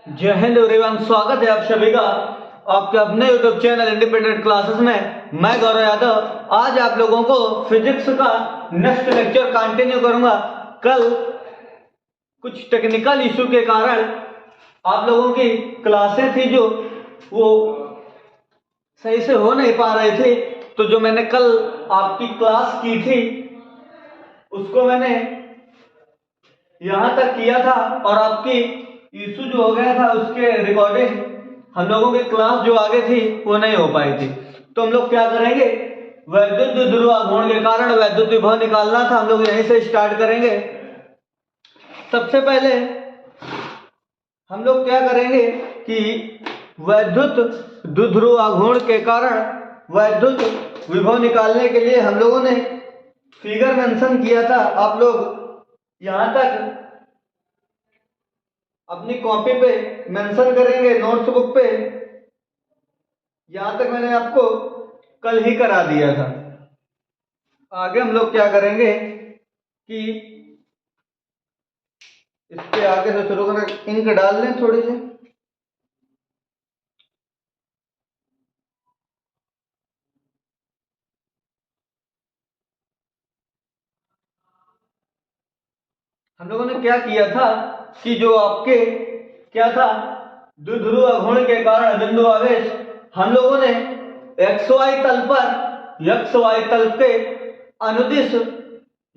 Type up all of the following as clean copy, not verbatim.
जय हिंद एवरीवन, स्वागत है आप सभी का आपके अपने यूट्यूब चैनल इंडिपेंडेंट क्लासेस में। मैं गौरव यादव आज आप लोगों को फिजिक्स का नेक्स्ट लेक्चर कंटिन्यू करूंगा। कल कुछ टेक्निकल इशू के कारण आप लोगों की क्लासें थी जो वो सही से हो नहीं पा रहे थे, तो जो मैंने कल आपकी क्लास की थी उसको मैंने यहां तक किया था और आपकी इशू जो हो गया था उसके रिकॉर्डिंग हम लोगों की क्लास जो आगे थी वो नहीं हो पाई थी। तो हम लोग क्या करेंगे, वैद्युत ध्रुवाघूर्ण के कारण वैद्युत विभव निकालना था। हम लोग यहीं से स्टार्ट करेंगे। सबसे पहले हम लोग क्या करेंगे कि वैद्युत द्विध्रुवाघूर्ण के कारण वैद्युत विभव निकालने के लिए हम लोगों ने फिगर मेंशन किया था। आप लोग यहां तक अपनी कॉपी पे मेंशन करेंगे, नोट्स बुक पे। यहां तक मैंने आपको कल ही करा दिया था। आगे हम लोग क्या करेंगे कि इसके आगे से शुरू करें, इंक डाल लें थोड़ी सी। हम लोगों ने क्या किया था कि जो आपके क्या था, द्विध्रुवाघूर्ण के कारण बिंदु आवेश हम लोगों ने XY तल पर XY तल के अनुदिश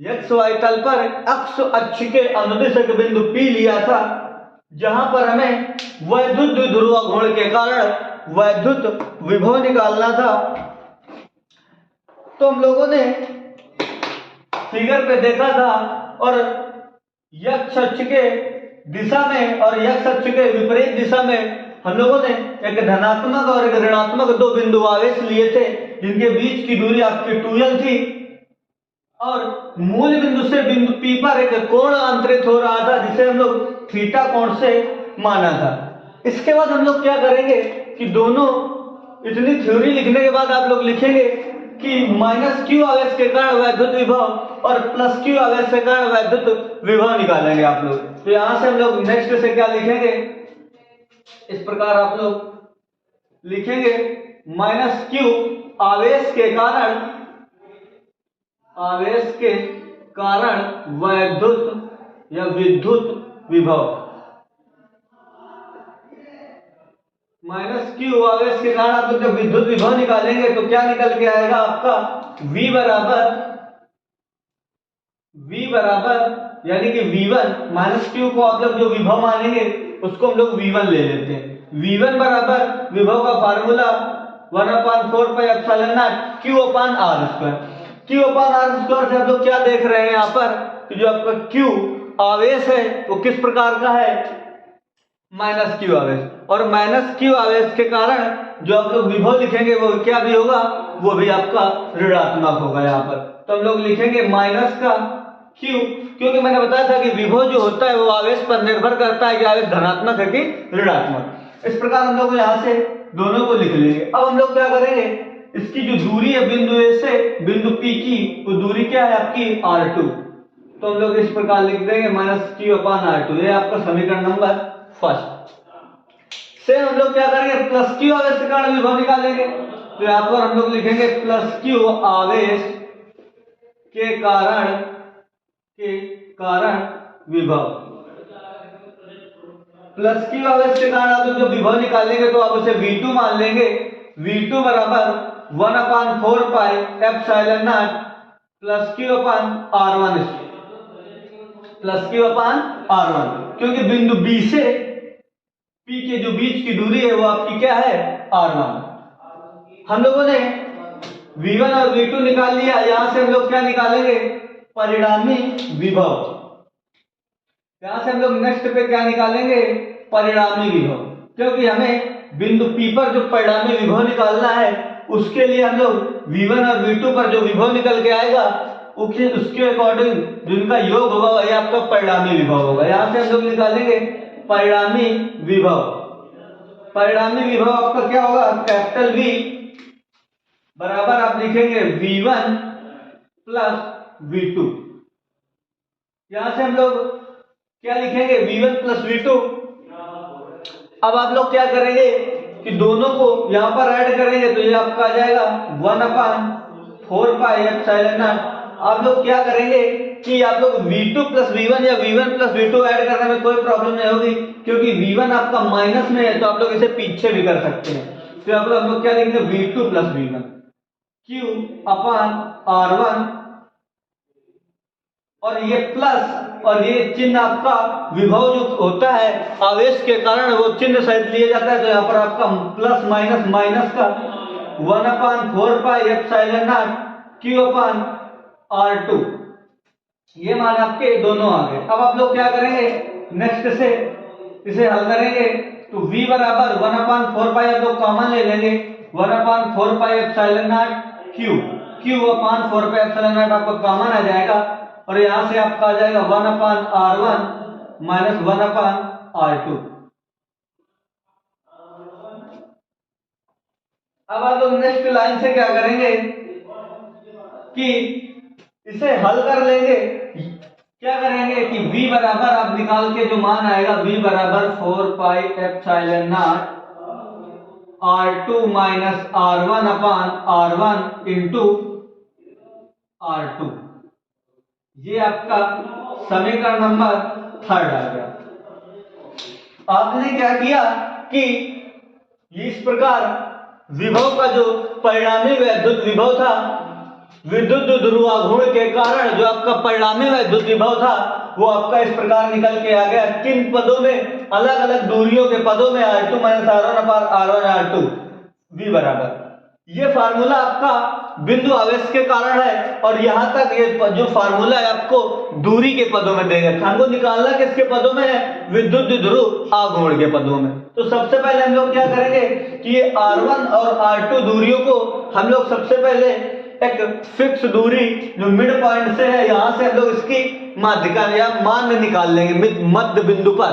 XY तल पर अक्ष अक्ष के अनुदिश एक बिंदु P लिया था, जहां पर हमें वैद्युत द्विध्रुवाघूर्ण के कारण वैद्युत विभव निकालना था। तो हम लोगों ने फिगर पे देखा था और x अक्ष के दिशा में और x अक्ष के विपरीत दिशा में हम लोगों ने एक धनात्मक और एक ऋणात्मक दो बिंदु आवेश लिए थे, जिनके बीच की दूरी आपकी 2l थी और मूल बिंदु से बिंदु P पर एक कोण अंतरित हो रहा था, जिसे हम लोग थीटा कोण से माना था। इसके बाद हम लोग क्या करेंगे कि दोनों इतनी थ्योरी लिखने के बाद आप लोग लिखेंगे कि -q आवेश के कारण वैद्युत विभव और +q आवेश के कारण वैद्युत विभव निकालेंगे आप लोग। तो यहां से हम लोग नेक्स्ट से क्या लिखेंगे, इस प्रकार आप लोग लिखेंगे -q आवेश के कारण वैद्युत या विद्युत विभव। -q आवेश के कारण आप लोग जब विद्युत विभव निकालेंगे तो क्या निकल के आएगा आपका V बराबर यानी कि V1 -q को आप लोग जो विभव मानेंगे उसको हम लोग V1 ले लेते हैं। V1 बराबर विभव का formula 1/4 pi epsilon not Q/r²। से आप लोग क्या देख रहे हैं यहाँ पर कि जो आपका Q आवेश है वो किस प्रकार का है, -q आवेश। और -q आवेश के कारण जो आप लोग विभव लिखेंगे वो क्या भी होगा, वो भी आपका ऋणात्मक होगा। यहाँ पर तो हम लोग लिखेंगे माइनस का q, क्योंकि मैंने बताया था कि विभव जो होता है वो आवेश पर निर्भर करता है कि आवेश धनात्मक है कि ऋणात्मक। इस प्रकार हम लोग यहाँ से दोनों को लिख लेंगे। अब हम लोग क्या करेंगे, इसकी जो दूरी है बिंदु A से बिंदु P की, वो दूरी क्या है आपकी r2। तो हम लोग इस प्रकार लिख देंगे -q/r2। ये आपका समीकरण नंबर फर्स्ट से। हम लोग क्या करेंगे, +q आवेश के कारण विभव निकालेंगे। तो यहाँ पर हम लोग लिखेंगे +q आवेश के कारण विभव। +q आवेश के कारण आप जो विभव निकालेंगे तो आप उसे V2 मान लेंगे। V2 बराबर 1/4 पाई एप्सिलॉन नॉट +q/r1, क्योंकि बिंदु B से P के जो बीच की दूरी है वो आपकी क्या है, r1। हम लोगों ने V1 और V2 निकाल लिया। यहां से हम लोग क्या निकालेंगे, परिणामी विभव। यहां से हम लोग नेक्स्ट पे क्या निकालेंगे, परिणामी विभव, क्योंकि हमें बिंदु P पर जो परिणामी विभव निकालना है उसके लिए हम लोग V1 और V2 पर जो विभव निकल के आएगा उसके अकॉर्डिंग जिनका योग होगा वही आपका परिणामी विभव होगा। यहां से हम लोग निकालेंगे परिणामी विभव। परिणामी विभव आपका क्या होगा, कैपिटल V बराबर आप लिखेंगे V1 प्लस V2। यहां से हम लोग क्या लिखेंगे, V1 प्लस V2 अब आप लोग क्या करेंगे कि दोनों को यहाँ पर ऐड करेंगे तो ये आपका आ जाएगा 1/4πε0। आप लोग क्या करेंगे कि आप लोग V2 प्लस V1 या V1 प्लस V2 ऐड करने में कोई प्रॉब्लम नहीं होगी, क्योंकि V1 आपका माइनस में है तो आप लोग इसे पीछे भी कर सकते हैं। तो यहाँ पर हम लोग क्या लिखेंगे V2 प्लस V1 Q/R1, और ये प्लस और ये चिन्ह आपका विभव जो होता है आवेश के कारण वो चिन्ह सहित लिया जाता है। तो यहाँ पर आपका प्लस माइनस माइनस का 1/4πε0 Q/R2, ये मान आपके दोनों आ गए। अब आप लोग क्या करेंगे नेक्स्ट से इसे हल करेंगे तो V बराबर 1/4π आप लोग कॉमन ले लेंगे 1/4πε0 Q/4πε0 आपको कॉमन आ जाएगा, और यहां से आपका आ जाएगा 1/R1 माइनस 1/R2। अब आप लोग नेक्स्ट लाइन से क्या करेंगे कि इसे हल कर लेंगे। क्या करेंगे कि V बराबर आप निकाल के जो मान आएगा V बराबर 4πε0 R2 minus R1/R1 into R2, ये आपका समीकरण नंबर 3 आ गया। आपने क्या किया कि इस प्रकार विभव का जो परिणामी वैद्युत विभव था विद्युत ध्रुवाघूर्ण के कारण जो आपका परिणामी वैद्युत विभव था वो आपका इस प्रकार निकल के आ गया। किन पदों में, अलग अलग दूरियों के पदों में R2 minus R1/R1 R2 V बराबर, ये फार्मूला आपका बिंदु आवेश के कारण है, और यहां तक ये जो फार्मूला है आपको दूरी के पदों में देगा। हमको निकालना किसके पदों में है, विद्युत ध्रुव आघूर्ण के पदों में। तो सबसे पहले हम लोग क्या करेंगे कि ये R1 और R2 दूरियों को हम लोग सबसे पहले एक फिक्स दूरी जो मिड पॉइंट से है यहां से हम लोग इसकी माध्यिका या मान निकाल लेंगे मध्य बिंदु पर।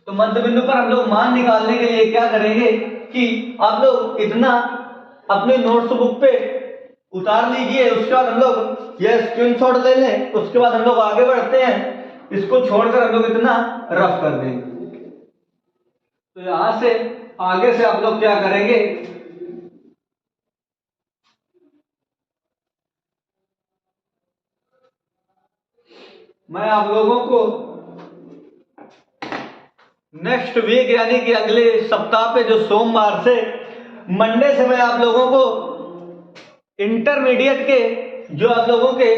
तो मध्य बिंदु पर हम लोग मान निकालने के लिए क्या करेंगे कि आप लोग इतना अपने नोट्स बुक पे उतार लीजिए, उसके बाद हम लोग यह स्क्रीनशॉट ले लें, उसके बाद हम लोग आगे बढ़ते हैं। इसको छोड़कर हम लोग इतना रफ कर देंगे। तो यहां से आगे से आप लोग क्या करेंगे, मैं आप लोगों को नेक्स्ट वीक यानी कि अगले सप्ताह पे जो सोमवार से मंडे से मैं आप लोगों को इंटरमीडिएट के जो आप लोगों के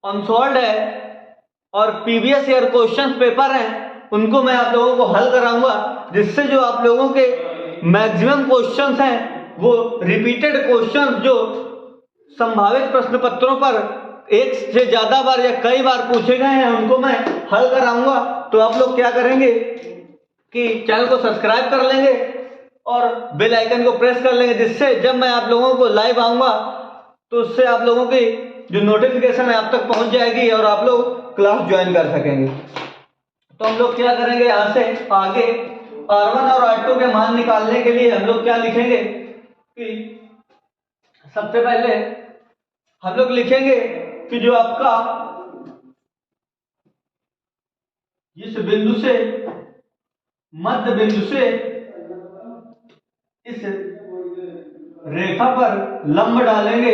अनसॉल्व्ड है और प्रीवियस ईयर क्वेश्चन पेपर हैं उनको मैं आप लोगों को हल कराऊंगा, जिससे जो आप लोगों के मैक्सिमम क्वेश्चंस हैं वो रिपीटेड क्वेश्चंस जो संभावित प्रश्न पत्रों पर एक से ज्यादा बार या कई बार पूछे गए हैं उनको मैं हल कराऊंगा। तो आप लोग क्या करेंगे कि चैनल को सब्सक्राइब कर लेंगे और बेल आइकन को प्रेस कर लेंगे, जिससे जब मैं आप लोगों को लाइव आऊंगा तो उससे आप लोगों की जो नोटिफिकेशन है आप तक पहुंच जाएगी और आप लोग क्लास ज्वाइन कर सकेंगे। तो हम लोग क्या करेंगे, यहां से आगे R1 और R2 के मान निकालने के लिए हम लोग क्या लिखेंगे कि सबसे पहले हम लोग लिखेंगे कि जो आपका इस बिंदु से मध्य बिंदु से इस रेखा पर लंब डालेंगे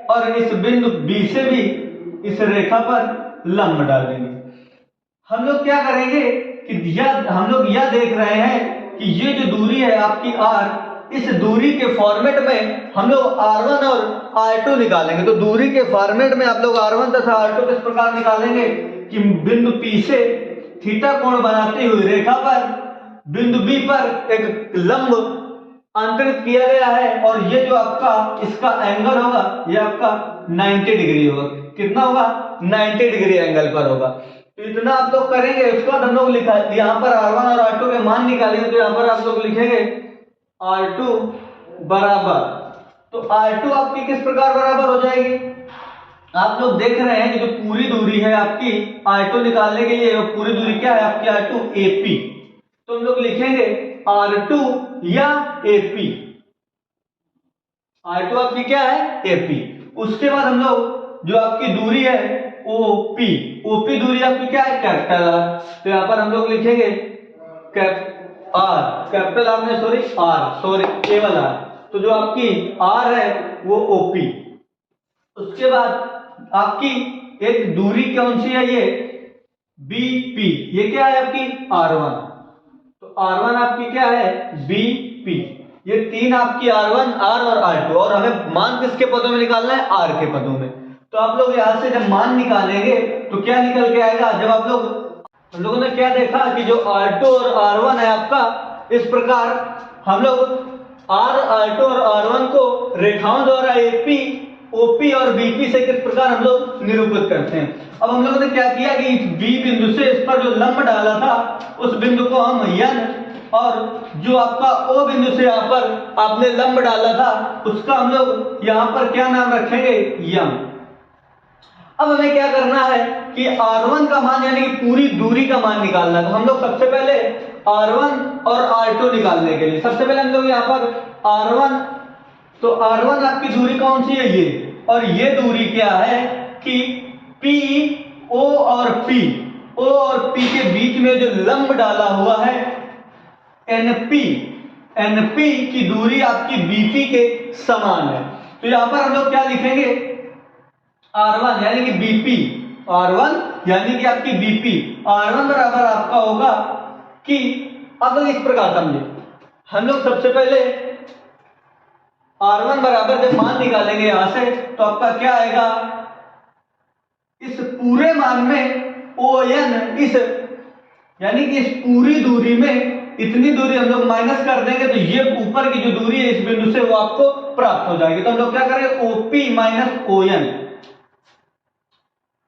और इस बिंदु B से भी इस रेखा पर लंब डालेंगे। हम लोग क्या करेंगे कि हम लोग यह देख रहे हैं कि ये जो दूरी है आपकी R, इस दूरी के फॉर्मेट में हम लोग R1 और R2 निकालेंगे। तो दूरी के फॉर्मेट में आप लोग R1 तथा R2 किस प्रकार निकालेंगे कि बिंदु P से थीटा कोण बनाती हुई रेखा पर बिंदु B पर एक लंब अंतरित किया गया है, और ये जो आपका इसका एंगल होगा ये आपका 90 डिग्री होगा। कितना होगा, 90 डिग्री एंगल पर होगा। तो इतना आप लोग करेंगे, उसके बाद हम लोग लिखा यहाँ पर R1 और R2 के मान निकालेंगे। तो यहाँ पर आप लोग लिखेंगे R2 बराबर, तो R2 आपकी किस प्रकार बराबर हो जाएगी, आप लोग देख रहे हैं कि जो पूरी दूरी है आपकी R2 निकालने के लिए पूरी दूरी क्या है आपकी R2 AP। तो हम लोग लिखेंगे R2 या AP, R2 आपकी क्या है AP। उसके बाद हम लोग जो आपकी दूरी है OP दूरी आपकी क्या है कैपिटल R। तो यहाँ पर हम लोग लिखेंगे कैपिटल आर में केवल आर, तो जो आपकी आर है वो ओपी। उसके बाद आपकी एक दूरी कौन सी है, ये बीपी, ये क्या है आपकी R1, तो R1 आपकी क्या है बीपी। ये तीन आपकी R1, R और R2, और हमें मान किसके पदों में निकालना है, R के पदों में। तो आप लोग यहां से जब मान निकालेंगे तो क्या निकल के आएगा, जब हम लोगों ने क्या देखा कि जो R2 और R1 है आपका, इस प्रकार हम लोग R2 और R1 को रेखाओं द्वारा AP, OP और BP से किस प्रकार हम लोग निरूपित करते हैं। अब हम लोगों ने क्या किया कि इस B बिंदु से इस पर जो लंब डाला था उस बिंदु को हम N, और जो आपका O बिंदु से यहाँ पर आपने लंब डाला था उसका हम लोग यहाँ पर क्या नाम रखेंगे, M। अब हमें क्या करना है कि R1 का मान यानी कि पूरी दूरी का मान निकालना है। तो हम लोग सबसे पहले R1 और R2 निकालने के लिए सबसे पहले हम लोग यहाँ पर R1, तो R1 आपकी दूरी कौन सी है, ये, और ये दूरी क्या है कि P, O और P के बीच में जो लंब डाला हुआ है NP की दूरी आपकी BP के समान है। तो यहां पर हम लोग क्या लिखेंगे, R1 यानी कि BP, R1 यानी कि आपकी BP, R1 बराबर आपका होगा कि, अब इस प्रकार समझे, हम लोग सबसे पहले R1 बराबर जब मान निकालेंगे यहां से तो आपका क्या आएगा, इस पूरे मान में ON, इस यानी कि इस पूरी दूरी में इतनी दूरी हम लोग माइनस कर देंगे तो ये ऊपर की जो दूरी है इस बिंदु से वो आपको प्राप्त हो जाएगी। तो हम लोग क्या करेंगे, OP minus ON,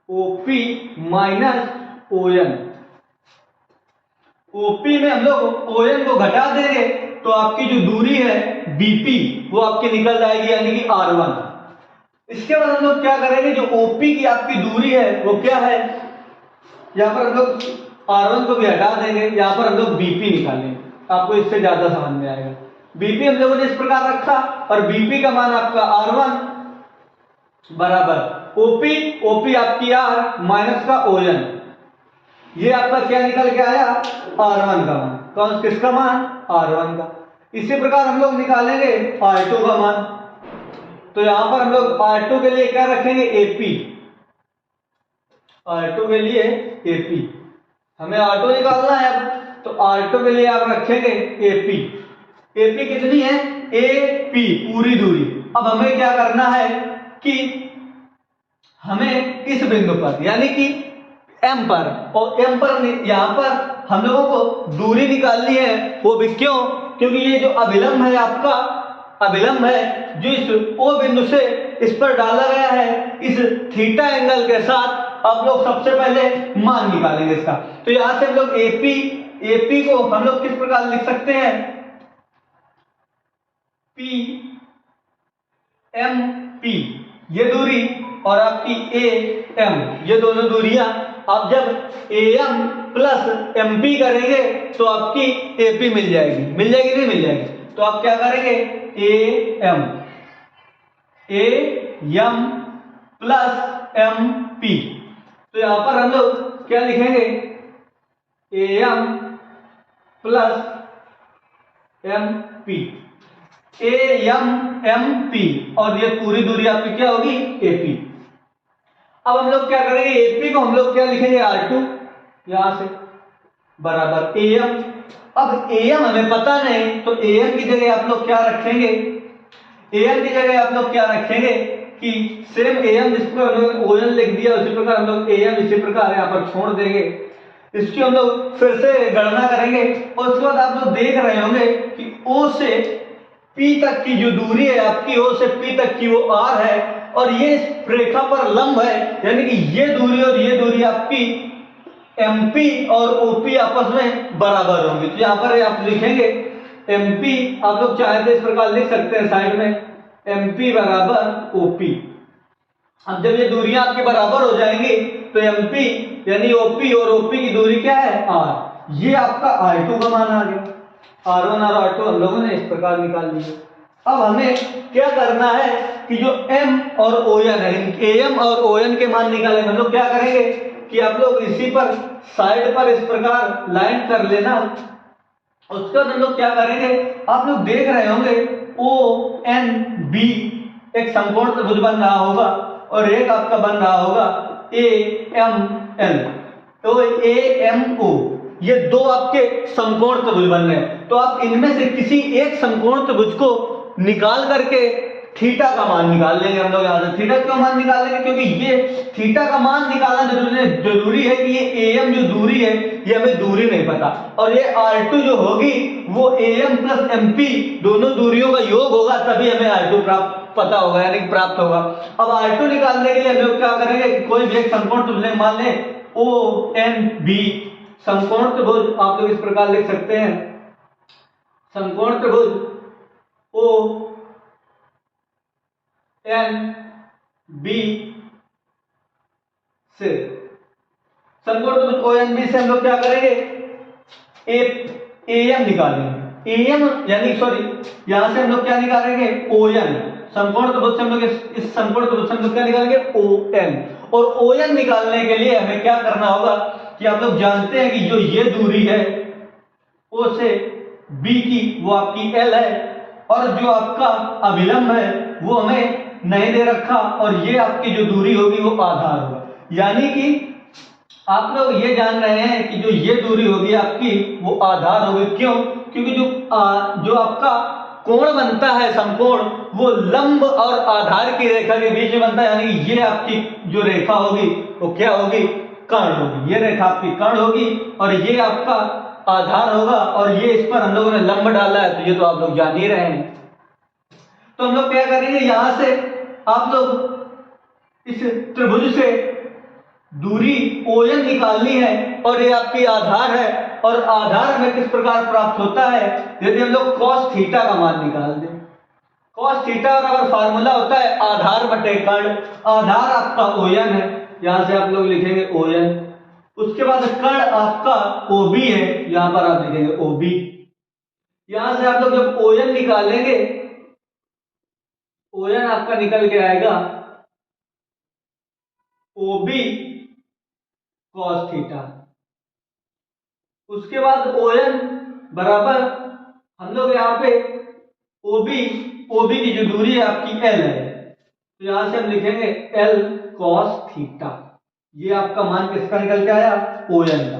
OP minus ON, OP में हम लोग ON को घटा देंगे तो आपकी जो दूरी है BP वो आपकी निकल जाएगी यानी कि R1। इसके बाद हम लोग क्या करेंगे, जो OP की आपकी दूरी है वो क्या है, यहां पर हम लोग R1 को भी हटा देंगे, यहां पर हम लोग BP निकालेंगे, आपको इससे ज्यादा समझ में आएगा। BP हम लोगों ने इस प्रकार रखा और BP का मान आपका R1 बराबर OP आपकी R माइनस का ON, ये आपका क्या निकल के आया, R1 का मान, कौन किसका मान, R1 का। इसी प्रकार हम लोग निकालेंगे R2 का मान, तो यहां पर हम लोग R2 के लिए क्या रखेंगे, AP, R2 के लिए AP, हमें R2 निकालना है अब, तो R2 के लिए आप रखेंगे AP कितनी है, AP पूरी दूरी। अब हमें क्या करना है कि हमें इस बिंदु पर यानी कि M पर, और M पर यहां पर हम लोगों को दूरी निकालनी है, वो भी क्यों, क्योंकि ये जो अभिलंब है आपका, अभिलंब है जो इस O बिंदु से इस पर डाला गया है, इस थीटा एंगल के साथ आप लोग सबसे पहले मान निकालेंगे इसका। तो यहां से हम लोग AP को हम लोग किस प्रकार लिख सकते हैं, MP ये दूरी और आपकी AM ये दोनों दूरियां, आप जब AM प्लस MP करेंगे तो आपकी AP मिल जाएगी, नहीं मिल जाएगी। तो आप क्या करेंगे, AM प्लस MP, तो यहां पर हम लोग क्या लिखेंगे, AM प्लस MP, MP, और ये पूरी दूरी आपकी क्या होगी, AP। अब हम लोग क्या करेंगे, AP को हम लोग क्या लिखेंगे, R2 यहां से बराबर AM। अब AM हमें पता नहीं, तो AM की जगह आप लोग क्या रखेंगे, AM की जगह आप लोग क्या रखेंगे कि सेम AM जिसको हम लोग ON लिख दिया उसी प्रकार हम लोग AM इसी प्रकार यहाँ पर छोड़ देंगे। इसकी हम लोग फिर से गणना करेंगे और उसके बाद आप लोग देख रहे होंगे कि O से P तक की जो दूरी है आपकी, O से P तक की वो R है, और ये इस रेखा पर लंब है, यानी कि ये दूरी और ये दूरी आपकी MP और OP आपस में बराबर होंगी। तो यहाँ पर आप लिखेंगे MP, आप लोग चाहे तो इस प्रकार लिख सकते हैं साइड में, MP बराबर OP। अब जब ये दूरियां आपके बराबर हो जाएंगी तो MP यानी OP और OP की दूरी क्या है, R, ये आपका R2 का मान आ गया। R1 और R2 हम लोगों ने इस प्रकार निकाल लिया। अब हमें क्या करना है कि जो M और ON है, AM और ON के मान निकालेंगे। हम लोग क्या करेंगे कि आप लोग इसी पर साइड पर इस प्रकार लाइन कर लेना, उसके बाद हम लोग क्या करेंगे, आप लोग देख रहे होंगे ओ एन बी एक समकोण त्रिभुज बन रहा होगा और एक आपका बन रहा होगा ए एम एल। तो ए एम ओ ये दो आपके समकोण त्रिभुज बन रहे हैं। तो आप इनमें से किसी एक समकोण त्रिभुज को निकाल करके थीटा का मान निकाल लेंगे। हम लोग यहाँ से थीटा का मान निकाल लेंगे, क्योंकि ये थीटा का मान निकालना जरूरी है कि ये am जो दूरी है ये हमें दूरी नहीं पता, और ये r2 जो होगी वो am प्लस mp दोनों दूरियों का योग होगा, तभी हमें r2 पता होगा यानी प्राप्त होगा। अब r2 निकालने के लिए हम लोग क्या करेंगे, कोई भी एक समकोण त्रिभुज मान लें ओ एन बी। समकोण त्रिभुज आप लोग इस प्रकार लिख सकते हैं, समकोण त्रिभुज ओ एन बी से, समकोण त्रिभुज ओ एन बी से हम लोग क्या करेंगे, ए एम निकालेंगे। ए एम यानी सॉरी यहां से हम लोग क्या निकालेंगे, ओ एन। समकोण त्रिभुज से हम लोग इस समकोण त्रिभुज से हम लोग क्या निकालेंगे, ओ एन। और ओ एन निकालने के लिए हमें क्या करना होगा कि आप लोग जानते हैं कि जो ये दूरी है ओ से बी की वो आपकी एल है, और जो आपका अभिलंब है वो हमें नहीं दे रखा, और ये आपकी जो दूरी होगी वो आधार होगा। यानी कि आप लोग ये जान रहे हैं कि जो ये दूरी होगी आपकी वो आधार होगी। क्यों? क्योंकि जो आपका कोण बनता है समकोण वो लंब और आधार की रेखा के बीच में बनता है, यानी ये आपकी जो रेखा होगी वो क्या होगी, कर्ण होगी। ये रेखा आपकी कर्ण होगी और ये आपका आधार होगा, और ये इस पर हम लोगों ने लंब डाला है, तो ये तो आप लोग जान ही रहे हैं। तो हम लोग क्या करेंगे, यहां से आप लोग इस त्रिभुज से दूरी ON निकालनी है, और ये आपकी आधार है, और आधार हमें किस प्रकार प्राप्त होता है, यदि हम लोग cos थीटा का मान निकाल दें। cos थीटा का अगर फार्मूला होता है आधार बटे कर्ण, आधार आपका ON है, यहां से आप लोग लिखेंगे ON। उसके बाद कर्ण आपका OB है, यहां पर आप लिखेंगे OB। यहां से आप लोग जब ON निकालेंगे, ON आपका निकल के आएगा OB cos थीटा। उसके बाद ON बराबर हम लोग यहाँ पे OB की जो दूरी है आपकी L है, तो यहां से हम लिखेंगे L cos थीटा। ये आपका मान किसका निकल के आया, ON का।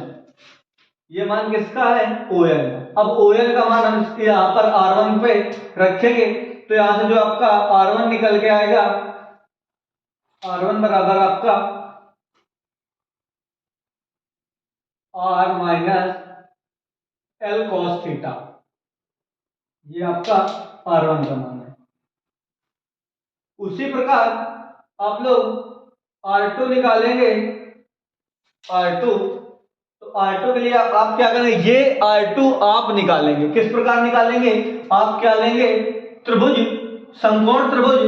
ये मान किसका है, ON का। अब ON का मान हम यहाँ पर R1 पे रखेंगे, तो यहां से जो आपका R1 निकल के आएगा, R1 बराबर आपका R minus L cos theta. ये आपका R1 का मान है। उसी प्रकार आप लोग R2 निकालेंगे, R2, तो R2 के लिए आप क्या करेंगे, ये R2 आप निकालेंगे। किस प्रकार निकालेंगे, आप क्या लेंगे, त्रिभुज समकोण त्रिभुज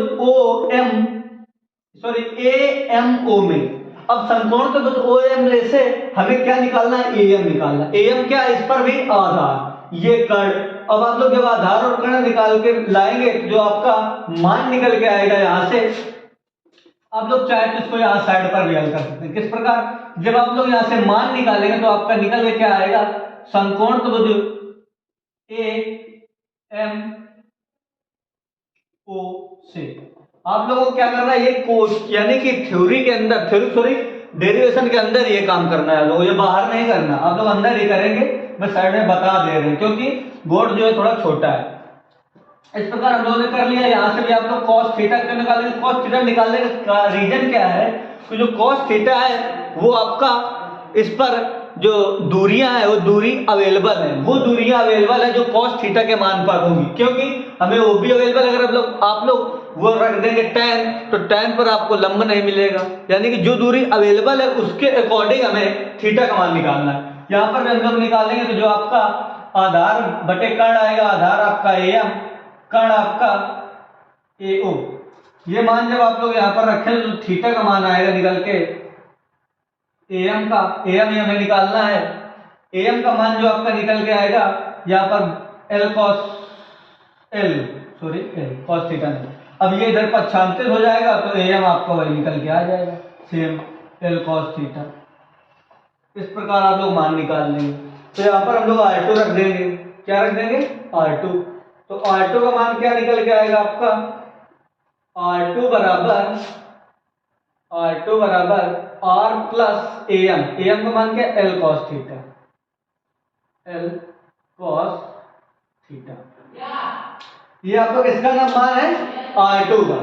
AMO में। अब समकोण त्रिभुज OM से हमें क्या निकालना है, AM निकालना। AM क्या है, इस पर भी आधार, ये कर्ण। अब आप लोग जब आधार और कर्ण निकाल के लाएंगे, जो आपका मान निकल के आएगा, यहां से आप लोग चाहे तो इसको यहाँ साइड पर भी हल कर सकते हैं। किस प्रकार, जब आप लोग यहां से मान निकालेंगे तो आपका निकल के क्या आएगा, समकोण त्रिभुज AMO से। आप लोगों को क्या करना है, ये कोर्स यानी कि थ्योरी के अंदर, डेरिवेशन के अंदर ये काम करना है लोग, ये बाहर नहीं करना, आप लोग अंदर ही करेंगे। मैं साइड में बता दे रहे हैं क्योंकि बोर्ड जो है थोड़ा छोटा है। इस प्रकार हम लोगों ने कर लिया। यहां से भी आप लोग cos थीटा क्यों निकालेंगे, cos थीटा निकालने का रीजन क्या है, तो जो cos थीटा है वो आपका इस पर जो दूरियां है वो दूरी अवेलेबल है, वो दूरियां अवेलेबल है जो cos थीटा के मान पर होंगी, क्योंकि हमें OB अवेलेबल, अगर आप लोग वो रख देंगे tan, तो tan पर आपको लंब नहीं मिलेगा, यानी कि जो दूरी अवेलेबल है उसके अकॉर्डिंग हमें थीटा का मान निकालना है। यहाँ पर हम लोग निकालेंगे तो जो आपका आधार बटे कर्ण आएगा, आधार आपका AM, कर्ण आपका AO। ये मान जब आप लोग यहाँ पर रखें तो थीटा का मान आएगा निकल के AM का, AM हमें निकालना है। AM का मान जो आपका निकल के आएगा यहाँ पर L cos थीटा नहीं, अब ये इधर पक्षांतर हो जाएगा तो AM आपका वही निकल के आ जाएगा, सेम L cos थीटा। इस प्रकार आप लोग मान निकाल लेंगे। तो यहाँ पर हम लोग R2 रख देंगे, क्या रख देंगे R2। तो R2 का मान क्या निकल के आएगा आपका, R2 बराबर R प्लस AM। AM का मान क्या है, L cos theta, L cos theta. ये आपका किसका नाम मान है, R2 का।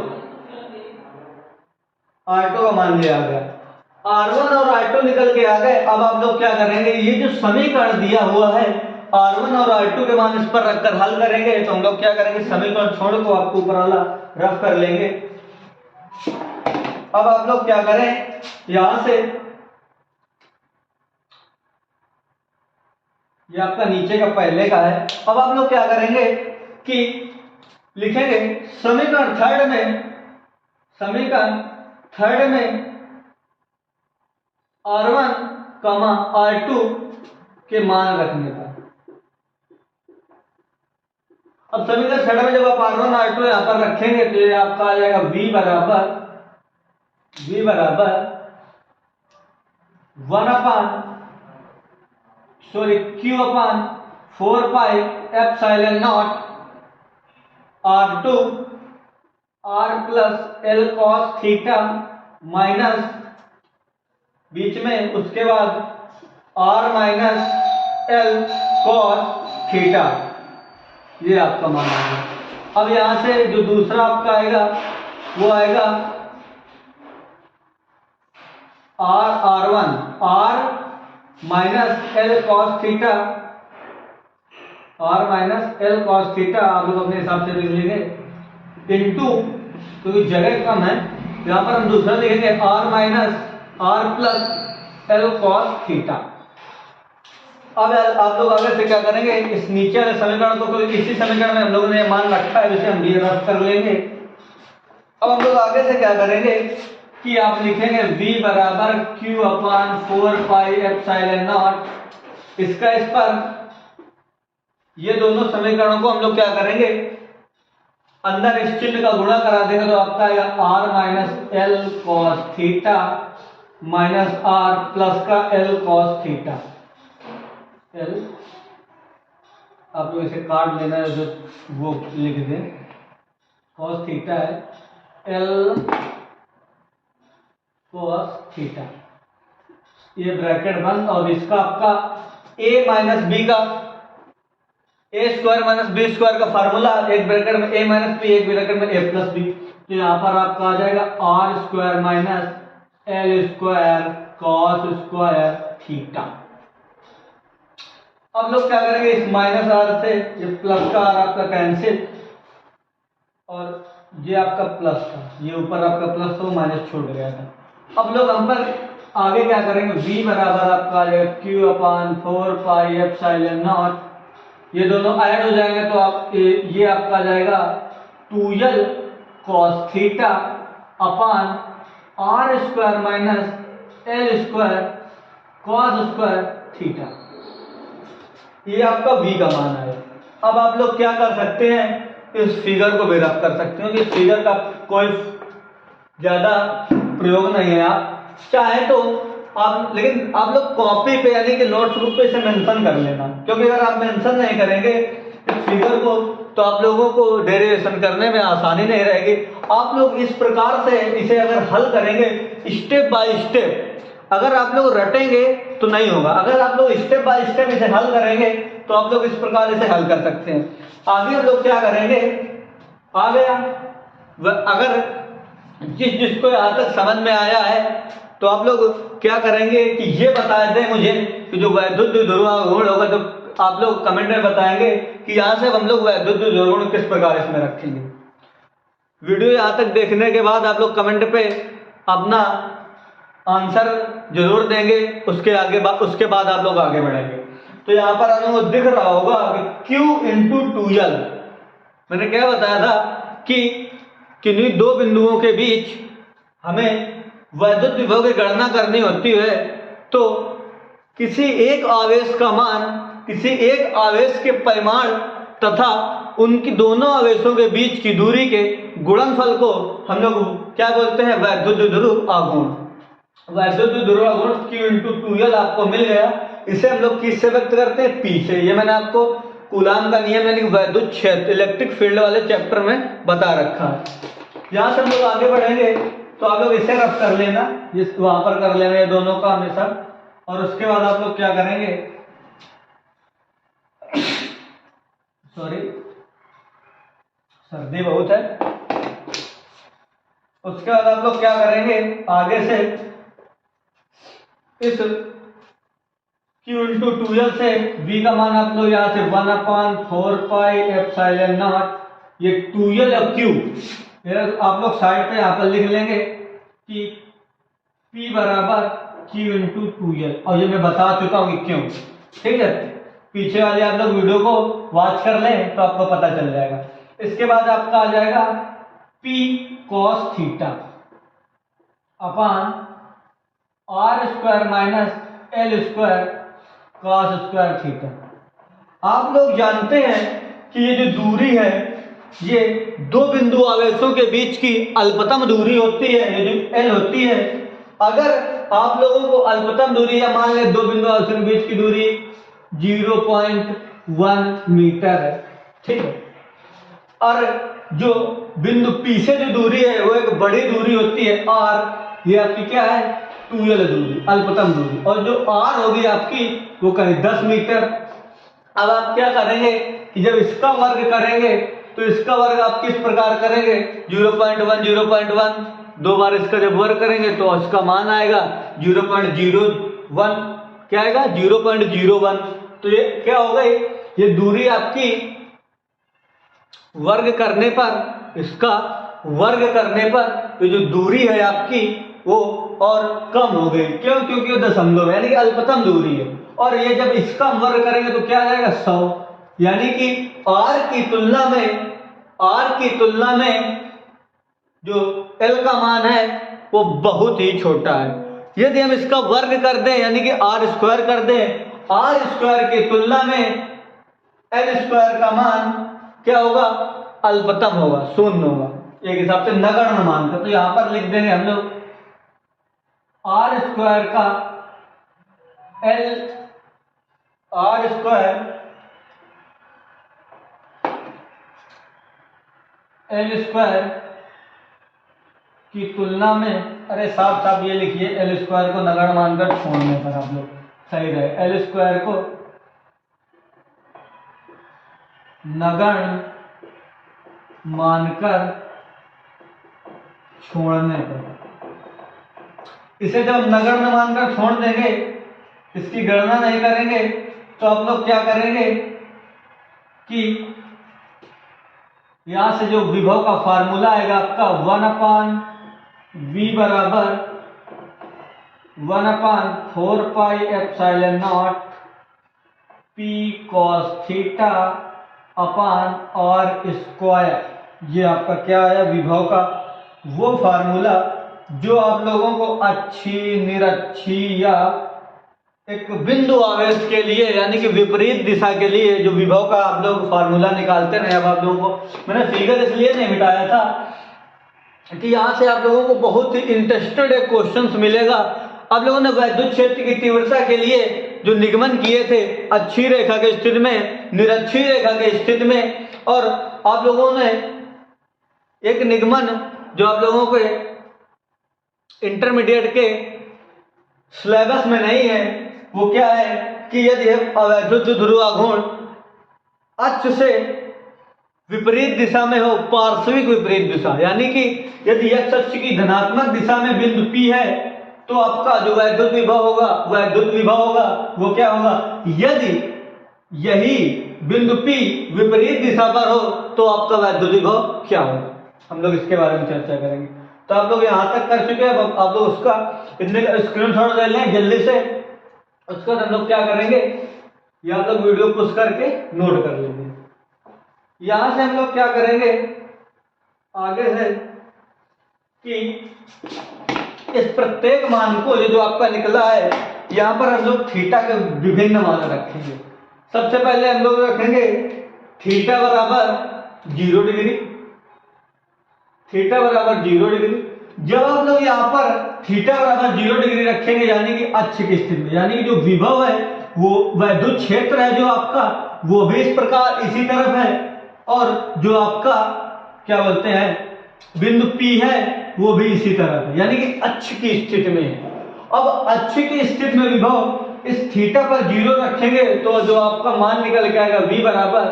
R2 का मान लिया गया, R1 और R2 निकल के आ गए। अब आप लोग क्या करेंगे, ये जो समीकरण दिया हुआ है R1 और R2 के मान इस पर रखकर हल करेंगे। तो हम लोग क्या करेंगे, समीकरण छोड़ को आपको ऊपर वाला रफ कर लेंगे। अब आप लोग क्या करें, यहां से ये आपका नीचे का पहले का है। अब आप लोग क्या करेंगे कि लिखेंगे समीकरण थर्ड में R1, R2 के मान रखने का। अब समीकरण थर्ड में जब आप R1 R2 यहां पर रखेंगे तो ये आपका आ जाएगा V बराबर 1 upon Q upon 4 pi epsilon naught R2 R plus L cos theta minus बीच में उसके बाद R minus L cos theta. ये आपका मान आएगा। अब यहां से जो दूसरा आपका आएगा वो आएगा R1 R minus L cos theta, R minus L cos theta आप लोग अपने हिसाब से लिख लेंगे इनटू, क्योंकि जगह कम है यहां पर हम दूसरा लिखेंगे R minus R plus L cos theta. अब आप लोग आगे से क्या करेंगे, इस नीचे वाले समीकरण को इसी समीकरण में हम लोगों ने मान रखा है, जिसे हम भी रफ कर लेंगे। अब हम लोग आगे से क्या करेंगे कि आप लिखेंगे V बराबर Q upon 4 pi epsilon not. इसका इस पर ये दोनों समीकरणों को हम लोग क्या करेंगे, अंदर इस चिन्ह का गुणा करा देंगे तो आपका आएगा R minus L cos theta minus R plus का L cos थीटा। L आप लोग इसे काट लेना है, जो वो लिख दें, cos थीटा है L cos थीटा, ये ब्रैकेट बंद। और इसका आपका a माइनस बी का ए स्क्वायर माइनस बी स्क्वायर का फार्मूला, एक ब्रैकेट में a माइनस बी, एक ब्रैकेट में a प्लस बी। तो यहाँ पर आपका आ जाएगा R square minus L square cos square theta. अब लोग क्या करेंगे, इस माइनस R से ये प्लस का R आपका कैंसिल, और ये आपका प्लस था, ये ऊपर आपका प्लस तो माइनस छूट गया था। अब लोग हम पर आगे क्या करेंगे, V बराबर आपका आ जाएगा Q upon 4 pi epsilon not. ये दोनों ऐड हो जाएंगे तो आप ये आपका आ जाएगा 2L cos theta upon R square minus L square cos square theta. ये आपका V का मान है। अब आप लोग क्या कर सकते हैं, इस फिगर को भी रफ कर सकते हैं, क्योंकि फिगर का कोई ज्यादा प्रयोग नहीं है। आप चाहे तो आप, लेकिन आप लोग कॉपी पे यानी कि नोटबुक पे इसे मेंशन कर लेना, क्योंकि अगर आप मेंशन नहीं करेंगे इस फिगर को तो आप लोगों को डेरिवेशन करने में आसानी नहीं रहेगी। आप लोग इस प्रकार से इसे अगर हल करेंगे स्टेप बाय स्टेप, अगर आप लोग रटेंगे तो नहीं होगा। अगर आप लोग स्टेप बाय स्टेप इसे हल करेंगे तो आप लोग इस प्रकार इसे हल कर सकते हैं। आगे हम लोग क्या करेंगे, आ गया, अगर जिसको यहाँ तक समझ में आया है तो आप लोग क्या करेंगे कि ये बता दें मुझे कि जो वैद्युत ध्रुवण होगा, तो आप लोग कमेंट में बताएंगे कि यहाँ से हम लोग वैद्युत ध्रुवण किस प्रकार इसमें रखेंगे। वीडियो यहाँ तक देखने के बाद आप लोग कमेंट पे अपना आंसर जरूर देंगे, उसके बाद आप लोग आगे बढ़ेंगे। तो यहाँ पर आप लोगों को दिख रहा होगा कि Q इंटू 2L, मैंने क्या बताया था कि किन्हीं दो बिंदुओं के बीच हमें वैद्युत विभव की गणना करनी होती है, तो किसी एक आवेश का मान, किसी एक आवेश के परिमाण तथा उनकी दोनों आवेशों के बीच की दूरी के गुणनफल को हम लोग क्या बोलते हैं, वैद्युत ध्रुव आघूर्ण। वैद्युत ध्रुव आघूर्ण Q इंटू 2L आपको मिल गया। इसे हम लोग किससे व्यक्त करते हैं, P से। ये मैंने आपको कूलाम का नियम यानी कि वैद्युत क्षेत्र इलेक्ट्रिक फील्ड वाले चैप्टर में बता रखा है। यहाँ से हम लोग आगे बढ़ेंगे तो आप लोग इसे रफ कर लेना, जिस वहां पर कर लेना ये दोनों का हमेशा। और उसके बाद आप लोग क्या करेंगे, सॉरी सर्दी बहुत है। उसके बाद आप लोग क्या करेंगे, आगे से इस Q इंटू 2L से V का मान आप लोग यहाँ से 1/4πε0 ये 2L और Q आप लोग साइड पे यहाँ पर लिख लेंगे कि P बराबर Q इंटू 2L, और ये मैं बता चुका हूँ कि क्यों। ठीक है, पीछे वाले आप लोग वीडियो को वॉच कर लें तो आपको पता चल जाएगा। इसके बाद आपका आ जाएगा P cos theta upon R² minus L² cos square theta. आप लोग जानते हैं कि ये जो दूरी है ये दो बिंदु आवेशों के बीच की अल्पतम दूरी होती है, ये जो L होती है। अगर आप लोगों को अल्पतम दूरी या मान लें दो बिंदु आवेशों के बीच की दूरी 0.1 मीटर है, ठीक है, और जो बिंदु P से जो दूरी है वो एक बड़ी दूरी होती है R, ये आपकी क्या है 2L दूरी, अल्पतम दूरी, और जो R होगी आपकी वो करीब 10 मीटर। अब आप क्या करेंगे कि जब इसका वर्ग करेंगे तो इसका वर्ग आप किस प्रकार करेंगे, 0.1 0.1 दो बार इसका जब वर्ग करेंगे तो इसका मान आएगा 0.01, क्या आएगा 0.01। तो ये क्या हो गई, ये दूरी आपकी वर्ग करने पर, इसका वर्ग करने पर ये जो दूरी है आपकी वो और कम हो गई। क्यों? क्योंकि वो दशमलव यानी कि अल्पतम दूरी है। और ये जब इसका वर्ग करेंगे तो क्या आ जाएगा 100, यानी कि R की तुलना में जो L का मान है वो बहुत ही छोटा है। यदि हम इसका वर्ग कर दें यानी कि R² कर दें, R² की तुलना में L² का मान क्या होगा, अल्पतम होगा, शून्य होगा, एक हिसाब से नगण्य मान का। तो यहां पर लिख देंगे हम लोग R² का L² की तुलना में, अरे साफ साफ ये लिखिए L² को नगण्य मानकर छोड़ने पर आप लोग सही रहे, L² को नगण्य मानकर छोड़ने पर, इसे जब नगण्य मानकर छोड़ देंगे, इसकी गणना नहीं करेंगे, तो आप लोग क्या करेंगे कि यहां से जो विभव का फार्मूला आएगा आपका 1/V बराबर 1/4πε0 P cos theta upon R²। ये आपका क्या आया, विभव का वो फार्मूला जो आप लोगों को अच्छी निरक्षी या एक बिंदु आवेश के लिए यानी कि विपरीत दिशा के लिए जो विभव का आप लोग फार्मूला निकालते रहे। अब आप लोगों को मैंने फिगर इसलिए नहीं मिटाया था कि यहाँ से आप लोगों को बहुत ही इंटरेस्टेड एक क्वेश्चंस मिलेगा। आप लोगों ने वैद्युत क्षेत्र की तीव्रता के लिए जो निगमन किए थे अच्छी रेखा के स्थिति में, निरक्षी रेखा के स्थिति में, और आप लोगों ने एक निगमन जो आप लोगों को इंटरमीडिएट के सिलेबस में नहीं है वो क्या है कि यदि अवैद्युत ध्रुवाघूर्ण अक्ष से विपरीत दिशा में हो, पार्श्विक विपरीत दिशा, यानी कि यदि x अक्ष की धनात्मक दिशा में बिंदु P है तो आपका जो वैद्युत विभव होगा वो क्या होगा, यदि यही बिंदु P विपरीत दिशा पर हो तो आपका वैद्युत विभव क्या होगा। हम लोग इसके बारे में चर्चा करेंगे। तो आप लोग यहां तक कर चुके हैं, अब आप लोग उसका इतने स्क्रीनशॉट ले लें जल्दी से। उसके बाद हम लोग क्या करेंगे, ये आप लोग वीडियो पुश करके नोट कर लेंगे। यहां से हम लोग क्या करेंगे आगे से कि इस प्रत्येक मान को जो आपका निकला है यहां पर हम लोग थीटा के विभिन्न मान रखेंगे। सबसे पहले हम लोग रखेंगे थीटा बराबर 0 डिग्री, थीटा बराबर 0 डिग्री। जब आप लोग यहाँ पर थीटा बराबर 0 डिग्री रखेंगे यानी कि अक्ष की स्थिति में, यानी कि जो विभव है वो वैद्युत क्षेत्र है जो आपका वो भी इस प्रकार इसी तरफ है, और जो आपका क्या बोलते हैं बिंदु P है वो भी इसी तरफ है, यानी कि अक्ष की स्थिति में है। अब अक्ष की स्थिति में विभव इस थीटा पर 0 रखेंगे तो जो आपका मान निकल के आएगा V बराबर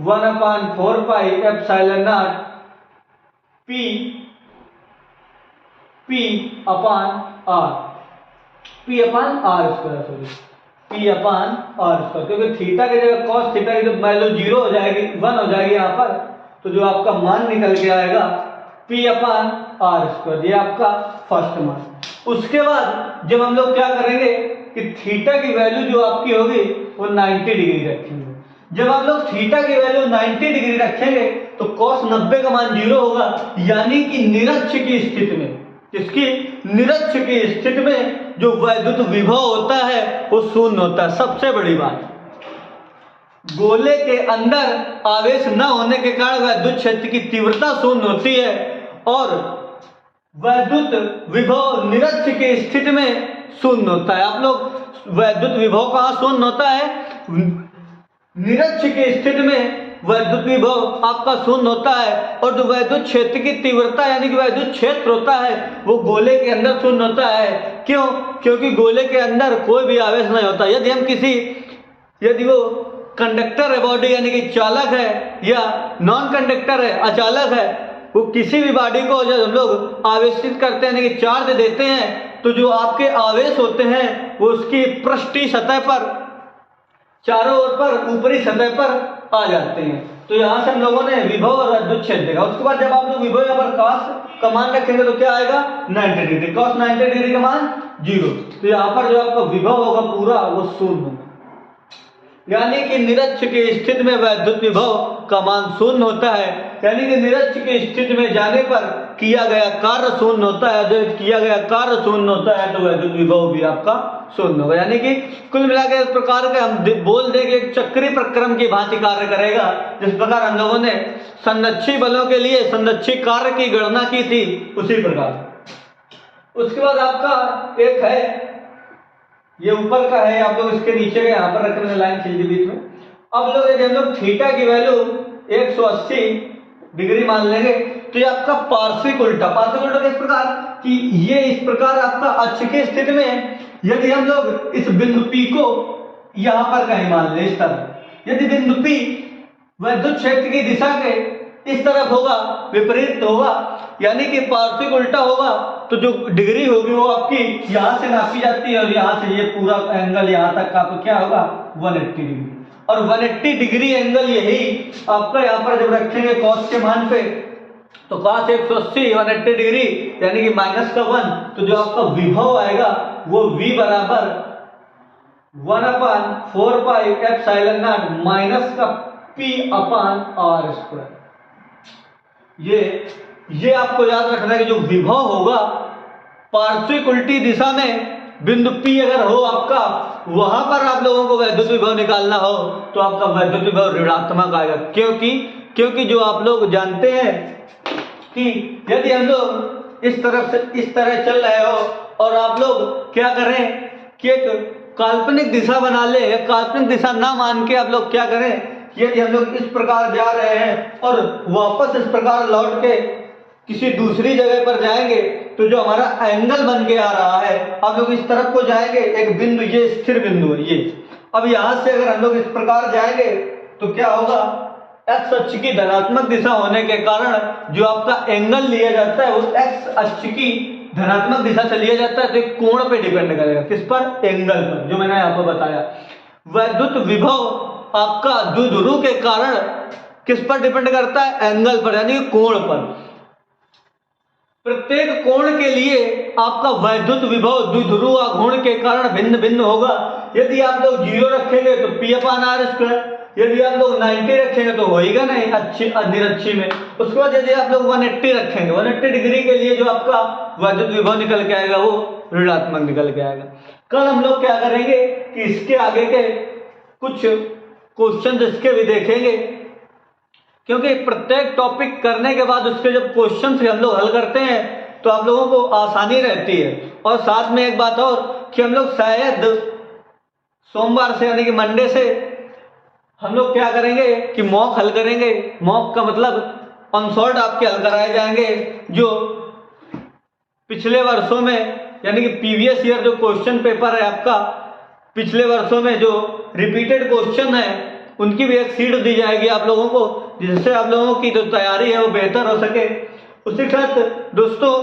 1/4 पाई epsilon not P upon R square, P upon R square, क्योंकि थीटा की जगह cos थीटा की तो वैल्यू 0 हो जाएगी, 1 हो जाएगी यहाँ पर, तो जो आपका मान निकल के आएगा P अपान R स्क्वायर, ये आपका फर्स्ट मान। उसके बाद जब हम लोग क्या करेंगे कि थीटा की वैल्यू जो आपकी होगी वो 90 डिग्री रखेंगे। जब आप लोग थीटा की वैल्यू 90 डिग्री रखेंगे तो cos 90 का मान 0 होगा, यानी कि निरक्ष की स्थिति में, इसकी निरक्ष की स्थिति में जो वैद्युत विभव होता है वो शून्य होता है। सबसे बड़ी बात, गोले के अंदर आवेश न होने के कारण वैद्युत क्षेत्र की तीव्रता शून्य होती है, और वैद्युत विभव निरक्ष की स्थिति में शून्य होता है। आप लोग वैद्युत विभव कहाँ शून्य होता है? निरक्ष की स्थिति में वैद्युत विभव आपका शून्य होता है, और जो वैद्युत क्षेत्र की तीव्रता यानी कि वैद्युत क्षेत्र होता है वो गोले के अंदर शून्य होता है। क्यों? क्योंकि गोले के अंदर कोई भी आवेश नहीं होता। यदि वो कंडक्टर है बॉडी यानी कि चालक है, या नॉन कंडक्टर है अचालक है, वो किसी भी बॉडी को जब हम लोग आवेशित करते हैं यानी कि चार्ज देते हैं, तो जो आपके आवेश होते हैं वो उसकी पृष्ठीय सतह पर चारों ओर पर ऊपरी सतह पर आ जाते हैं। तो यहाँ से हम लोगों ने विभव और वैद्युत क्षेत्र देखा। उसके बाद जब आप लोग विभव यहाँ पर cos का मान रखेंगे तो क्या आएगा 90 डिग्री, cos 90 डिग्री का मान 0, तो यहाँ पर जो आपका विभव होगा पूरा वो शून्य होगा, यानी कि निरक्ष की स्थिति में वैद्युत विभव का मान शून्य होता है, यानी कि निरक्ष की स्थिति में जाने पर किया गया कार्य शून्य होता है। जो किया गया कार्य शून्य होता है तो वैद्युत विभव भी आपका शून्य होगा, यानी कि कुल मिलाकर इस प्रकार के हम बोल देंगे एक चक्रीय प्रक्रम की भांति कार्य करेगा। जिस प्रकार हम लोगों ने संरक्षी बलों के लिए संरक्षी कार्य की गणना की थी उसी प्रकार। उसके बाद आपका एक है, ये ऊपर का है, आप लोग इसके नीचे के यहाँ पर रखने लाइन खींच बीच में। अब लोग यदि हम लोग थीटा की वैल्यू 180 डिग्री मान लेंगे तो ये आपका पार्श्विक उल्टा किस प्रकार कि ये इस प्रकार आपका अक्ष की स्थिति में, यदि हम लोग इस बिंदु P को यहाँ पर कहीं मान ले इस तरह, यदि बिंदु P वैद्युत क्षेत्र की दिशा के इस तरफ होगा, विपरीत होगा, यानी कि पार्श्विक उल्टा होगा, तो जो डिग्री होगी वो आपकी यहाँ से नापी जाती है, और यहाँ से ये पूरा एंगल यहाँ तक का आपको क्या होगा 180 डिग्री, और 180 डिग्री एंगल यही आपका यहाँ पर जब रखेंगे cos के मान पे, तो cos 180 180 डिग्री यानी कि -1, तो जो आपका विभव आएगा वो V बराबर 1/4 पाई एप्सिलॉन नॉट माइनस का P अपान R स्क्वायर। ये आपको याद रखना है कि जो विभव होगा पार्श्विक उल्टी दिशा में बिंदु P अगर हो आपका, वहां पर आप लोगों को वैद्युत विभव निकालना हो तो आपका वैद्युत विभव ऋणात्मक आएगा। क्योंकि जो आप लोग जानते हैं कि यदि हम लोग इस तरफ से इस तरह चल रहे हो और आप लोग क्या करें कि एक काल्पनिक दिशा बना ले, या काल्पनिक दिशा ना मान के आप लोग क्या करें, यदि हम लोग इस प्रकार जा रहे हैं और वापस इस प्रकार लौट के किसी दूसरी जगह पर जाएंगे तो जो हमारा एंगल बन के आ रहा है, आप लोग इस तरफ को जाएंगे, एक बिंदु ये स्थिर बिंदु है ये, अब यहां से अगर हम लोग इस प्रकार जाएंगे तो क्या होगा, एक्स अक्ष की धनात्मक दिशा होने के कारण जो आपका एंगल लिया जाता है उस एक्स अक्ष की धनात्मक दिशा से लिया जाता है, तो एक कोण पे डिपेंड करेगा, किस पर, एंगल पर, जो मैंने आपको बताया। वैद्युत विभव आपका द्विध्रुव के कारण किस पर डिपेंड करता है, एंगल पर, यानी कोण पर। प्रत्येक कोण के लिए आपका वैद्युत विभव द्विध्रुव आघूर्ण के कारण भिन्न भिन्न होगा। यदि आप लोग 0 रखेंगे तो P अपान R स्क्वायर, यदि आप लोग 90 रखेंगे तो होएगा नहीं अच्छी निरक्षी में। उसके बाद यदि आप लोग 180 रखेंगे, 180 डिग्री के लिए जो आपका वैद्युत विभव निकल के आएगा वो ऋणात्मक निकल के आएगा। कल हम लोग क्या करेंगे कि इसके आगे के कुछ क्वेश्चन इसके भी देखेंगे, क्योंकि प्रत्येक टॉपिक करने के बाद उसके जब क्वेश्चन हम लोग हल करते हैं तो आप लोगों को आसानी रहती है। और साथ में एक बात और कि हम लोग शायद सोमवार से यानी कि मंडे से हम लोग क्या करेंगे कि मॉक हल करेंगे। मॉक का मतलब ऑन शॉट आपके हल कराए जाएंगे जो पिछले वर्षों में, यानी कि प्रीवियस ईयर जो क्वेश्चन पेपर है आपका, पिछले वर्षों में जो रिपीटेड क्वेश्चन है उनकी भी एक सीट दी जाएगी आप लोगों को, जिससे आप लोगों की जो तैयारी है वो बेहतर हो सके। उसी के साथ दोस्तों,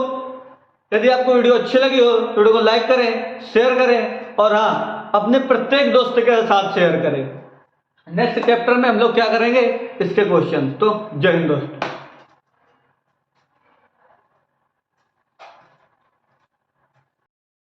यदि आपको वीडियो अच्छी लगी हो तो वीडियो को लाइक करें, शेयर करें और हाँ, अपने प्रत्येक दोस्त के साथ शेयर करें। नेक्स्ट चैप्टर में हम लोग क्या करेंगे, इसके क्वेश्चन। तो जय हिंद दोस्तों।